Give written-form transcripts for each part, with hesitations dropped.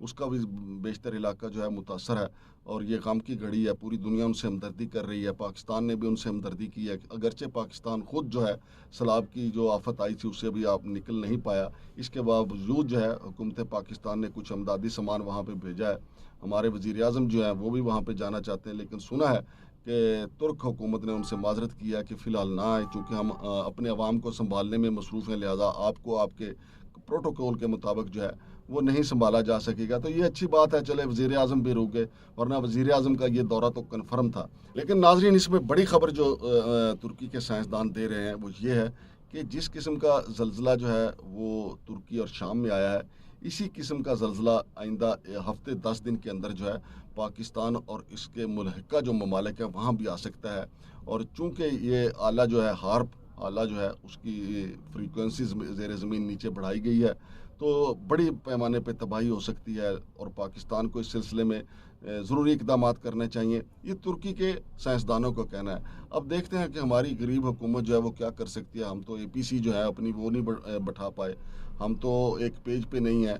اس کا بھی بیشتر علاقہ جو ہے متاثر ہے، اور یہ غم کی گھڑی ہے، پوری دنیا ان سے ہمدردی کر رہی ہے، پاکستان نے بھی ان سے ہمدردی کی ہے، اگرچہ پاکستان خود جو ہے سیلاب کی جو آفت آئی تھی اس سے بھی آپ نکل نہیں پایا، اس کے باوجود جو ہے حکومت پاکستان نے کچھ امدادی سامان وہاں پہ بھیجا ہے۔ ہمارے وزیر اعظم جو ہیں وہ بھی وہاں پہ جانا چاہتے ہیں، لیکن سنا ہے کہ ترک حکومت نے ان سے معذرت کیا کہ فی الحال نہ آئے، چونکہ ہم اپنے عوام کو سنبھالنے میں مصروف ہیں، لہٰذا آپ کو آپ کے پروٹوکول کے مطابق جو ہے وہ نہیں سنبھالا جا سکے گا۔ تو یہ اچھی بات ہے، چلے وزیر اعظم بھی رک گئے، ورنہ وزیر اعظم کا یہ دورہ تو کنفرم تھا۔ لیکن ناظرین، اس میں بڑی خبر جو ترکی کے سائنسدان دے رہے ہیں وہ یہ ہے کہ جس قسم کا زلزلہ جو ہے وہ ترکی اور شام میں آیا ہے، اسی قسم کا زلزلہ آئندہ ہفتے 10 دن کے اندر جو ہے پاکستان اور اس کے ملحقہ جو ممالک ہیں وہاں بھی آ سکتا ہے، اور چونکہ یہ آلہ جو ہے ہارپ آلہ جو ہے اس کی فریکوینسیز زیر زمین نیچے بڑھائی گئی ہے، تو بڑی پیمانے پہ تباہی ہو سکتی ہے، اور پاکستان کو اس سلسلے میں ضروری اقدامات کرنے چاہیے، یہ ترکی کے سائنسدانوں کو کہنا ہے۔ اب دیکھتے ہیں کہ ہماری غریب حکومت جو ہے وہ کیا کر سکتی ہے۔ ہم تو اے پی سی جو ہے اپنی وہ نہیں بٹھا پائے، ہم تو ایک پیج پہ نہیں ہیں،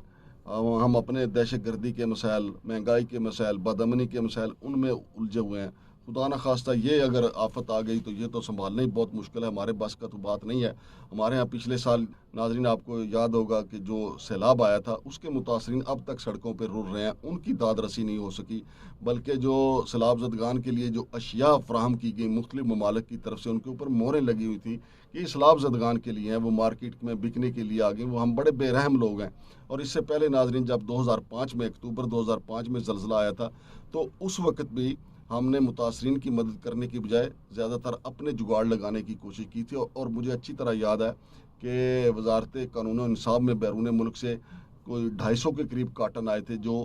ہم اپنے دہشت گردی کے مسائل، مہنگائی کے مسائل، بدامنی کے مسائل ان میں الجھے ہوئے ہیں۔ خدا نخواستہ یہ اگر آفت آ گئی تو یہ تو سنبھالنا ہی بہت مشکل ہے، ہمارے بس کا تو بات نہیں ہے۔ ہمارے ہاں پچھلے سال ناظرین آپ کو یاد ہوگا کہ جو سیلاب آیا تھا اس کے متاثرین اب تک سڑکوں پہ رول رہے ہیں، ان کی داد رسی نہیں ہو سکی، بلکہ جو سیلاب زدگان کے لیے جو اشیاء فراہم کی گئی مختلف ممالک کی طرف سے، ان کے اوپر مہریں لگی ہوئی تھی کہ یہ سیلاب زدگان کے لیے ہیں، وہ مارکیٹ میں بکنے کے لیے آ گئے، وہ ہم بڑے بے رحم لوگ ہیں۔ اور اس سے پہلے ناظرین جب 2005 میں اکتوبر 2005 میں زلزلہ آیا تھا تو اس وقت بھی ہم نے متاثرین کی مدد کرنے کی بجائے زیادہ تر اپنے جگاڑ لگانے کی کوشش کی تھی، اور مجھے اچھی طرح یاد ہے کہ وزارت قانون و انصاف میں بیرون ملک سے کوئی 250 کے قریب کارٹن آئے تھے جو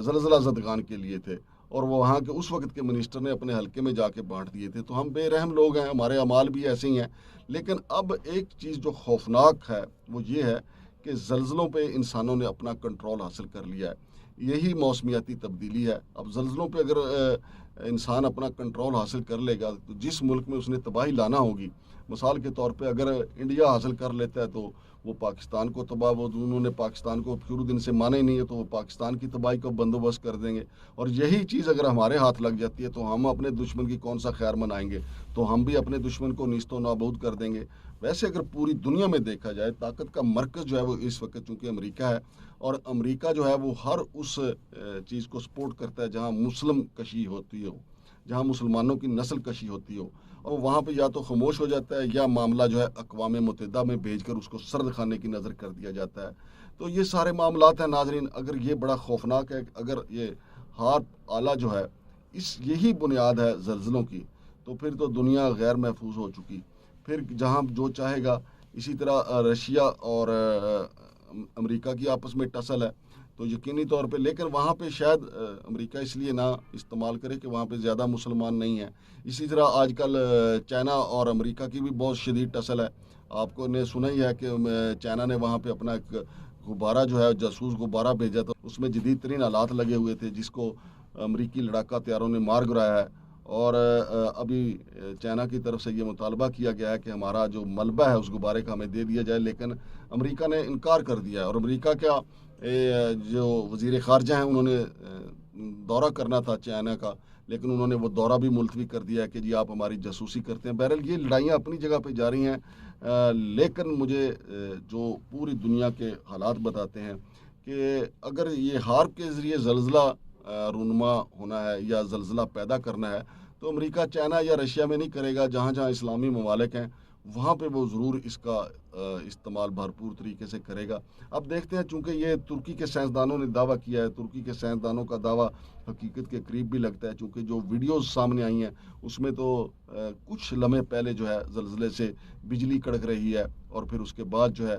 زلزلہ زدگان کے لیے تھے، اور وہ وہاں کے اس وقت کے منسٹر نے اپنے حلقے میں جا کے بانٹ دیے تھے۔ تو ہم بے رحم لوگ ہیں، ہمارے اعمال بھی ایسے ہی ہیں، لیکن اب ایک چیز جو خوفناک ہے وہ یہ ہے کہ زلزلوں پہ انسانوں نے اپنا کنٹرول حاصل کر لیا ہے، یہی موسمیاتی تبدیلی ہے۔ اب زلزلوں پہ اگر انسان اپنا کنٹرول حاصل کر لے گا تو جس ملک میں اس نے تباہی لانا ہوگی، مثال کے طور پہ اگر انڈیا حاصل کر لیتا ہے تو وہ پاکستان کو تباہ، وہ انہوں نے پاکستان کو شروع دن سے مانا ہی نہیں ہے تو وہ پاکستان کی تباہی کو بندوبست کر دیں گے، اور یہی چیز اگر ہمارے ہاتھ لگ جاتی ہے تو ہم اپنے دشمن کی کون سا خیر منائیں گے، تو ہم بھی اپنے دشمن کو نیست و نابود کر دیں گے۔ ویسے اگر پوری دنیا میں دیکھا جائے طاقت کا مرکز جو ہے وہ اس وقت چونکہ امریکہ ہے، اور امریکہ جو ہے وہ ہر اس چیز کو سپورٹ کرتا ہے جہاں مسلم کشی ہوتی ہو، جہاں مسلمانوں کی نسل کشی ہوتی ہو، اور وہاں پہ یا تو خاموش ہو جاتا ہے یا معاملہ جو ہے اقوام متحدہ میں بھیج کر اس کو سرد خانے کی نظر کر دیا جاتا ہے۔ تو یہ سارے معاملات ہیں ناظرین، اگر یہ بڑا خوفناک ہے، اگر یہ ہارپ آلہ جو ہے یہی بنیاد ہے زلزلوں کی، تو پھر تو دنیا غیر محفوظ ہو چکی، پھر جہاں جو چاہے گا۔ اسی طرح رشیا اور امریکہ کی آپس میں ٹسل ہے تو یقینی طور پہ، لیکن وہاں پہ شاید امریکہ اس لیے نہ استعمال کرے کہ وہاں پہ زیادہ مسلمان نہیں ہیں۔ اسی طرح آج کل چائنا اور امریکہ کی بھی بہت شدید ٹسل ہے، آپ کو نے سنا ہی ہے کہ چائنا نے وہاں پہ اپنا ایک غبارہ جو ہے جاسوس غبارہ بھیجا تھا، اس میں جدید ترین آلات لگے ہوئے تھے جس کو امریکی لڑاکا طیاروں نے مار گرایا ہے، اور ابھی چائنا کی طرف سے یہ مطالبہ کیا گیا ہے کہ ہمارا جو ملبہ ہے اس غبارے کا ہمیں دے دیا جائے، لیکن امریکہ نے انکار کر دیا ہے۔ اور امریکہ کیا جو وزیر خارجہ ہیں انہوں نے دورہ کرنا تھا چائنا کا، لیکن انہوں نے وہ دورہ بھی ملتوی کر دیا ہے کہ جی آپ ہماری جاسوسی کرتے ہیں۔ بہرحال یہ لڑائیاں اپنی جگہ پہ جاری ہیں، لیکن مجھے جو پوری دنیا کے حالات بتاتے ہیں کہ اگر یہ ہارپ کے ذریعے زلزلہ رونما ہونا ہے یا زلزلہ پیدا کرنا ہے تو امریکہ چائنا یا رشیا میں نہیں کرے گا، جہاں جہاں اسلامی ممالک ہیں وہاں پہ وہ ضرور اس کا استعمال بھرپور طریقے سے کرے گا۔ اب دیکھتے ہیں، چونکہ یہ ترکی کے سائنسدانوں نے دعویٰ کیا ہے، ترکی کے سائنسدانوں کا دعویٰ حقیقت کے قریب بھی لگتا ہے، چونکہ جو ویڈیوز سامنے آئی ہیں اس میں تو کچھ لمحے پہلے جو ہے زلزلے سے بجلی کڑک رہی ہے، اور پھر اس کے بعد جو ہے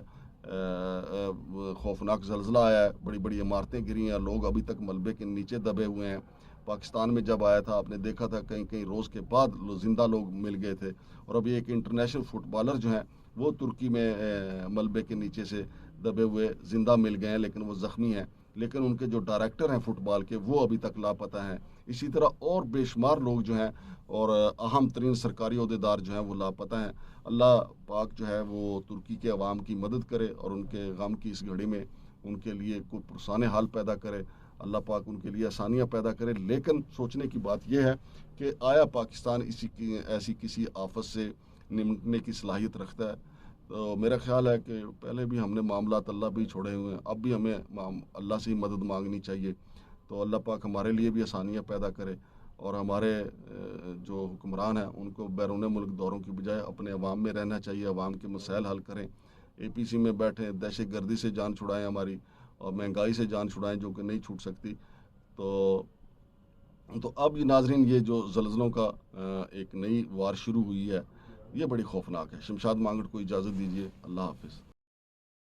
خوفناک زلزلہ آیا ہے، بڑی بڑی عمارتیں گری ہیں، لوگ ابھی تک ملبے کے نیچے دبے ہوئے ہیں۔ پاکستان میں جب آیا تھا آپ نے دیکھا تھا کئی کئی روز کے بعد زندہ لوگ مل گئے تھے، اور ابھی ایک انٹرنیشنل فٹ بالر جو ہیں وہ ترکی میں ملبے کے نیچے سے دبے ہوئے زندہ مل گئے ہیں، لیکن وہ زخمی ہیں، لیکن ان کے جو ڈائریکٹر ہیں فٹ بال کے وہ ابھی تک لاپتہ ہیں۔ اسی طرح اور بے شمار لوگ جو ہیں اور اہم ترین سرکاری عہدیدار جو ہیں وہ لاپتہ ہیں۔ اللہ پاک جو ہے وہ ترکی کے عوام کی مدد کرے اور ان کے غم کی اس گھڑی میں ان کے لیے کوئی پرسان حال پیدا کرے، اللہ پاک ان کے لیے آسانیاں پیدا کرے. لیکن سوچنے کی بات یہ ہے کہ آیا پاکستان ایسی کسی آفت سے نمٹنے کی صلاحیت رکھتا ہے؟ تو میرا خیال ہے کہ پہلے بھی ہم نے معاملات اللہ بھی چھوڑے ہوئے ہیں، اب بھی ہمیں اللہ سے ہی مدد مانگنی چاہیے. تو اللہ پاک ہمارے لیے بھی آسانیاں پیدا کرے، اور ہمارے جو حکمران ہیں ان کو بیرون ملک دوروں کی بجائے اپنے عوام میں رہنا چاہیے، عوام کے مسائل حل کریں. اے پی سی میں بیٹھیں، دہشت گردی سے جان چھڑائیں ہماری، اور مہنگائی سے جان چھڑائیں جو کہ نہیں چھوٹ سکتی. تو اب یہ ناظرین، یہ جو زلزلوں کا ایک نئی وار شروع ہوئی ہے، یہ بڑی خوفناک ہے. شمشاد مانگڑ کو اجازت دیجیے. اللہ حافظ.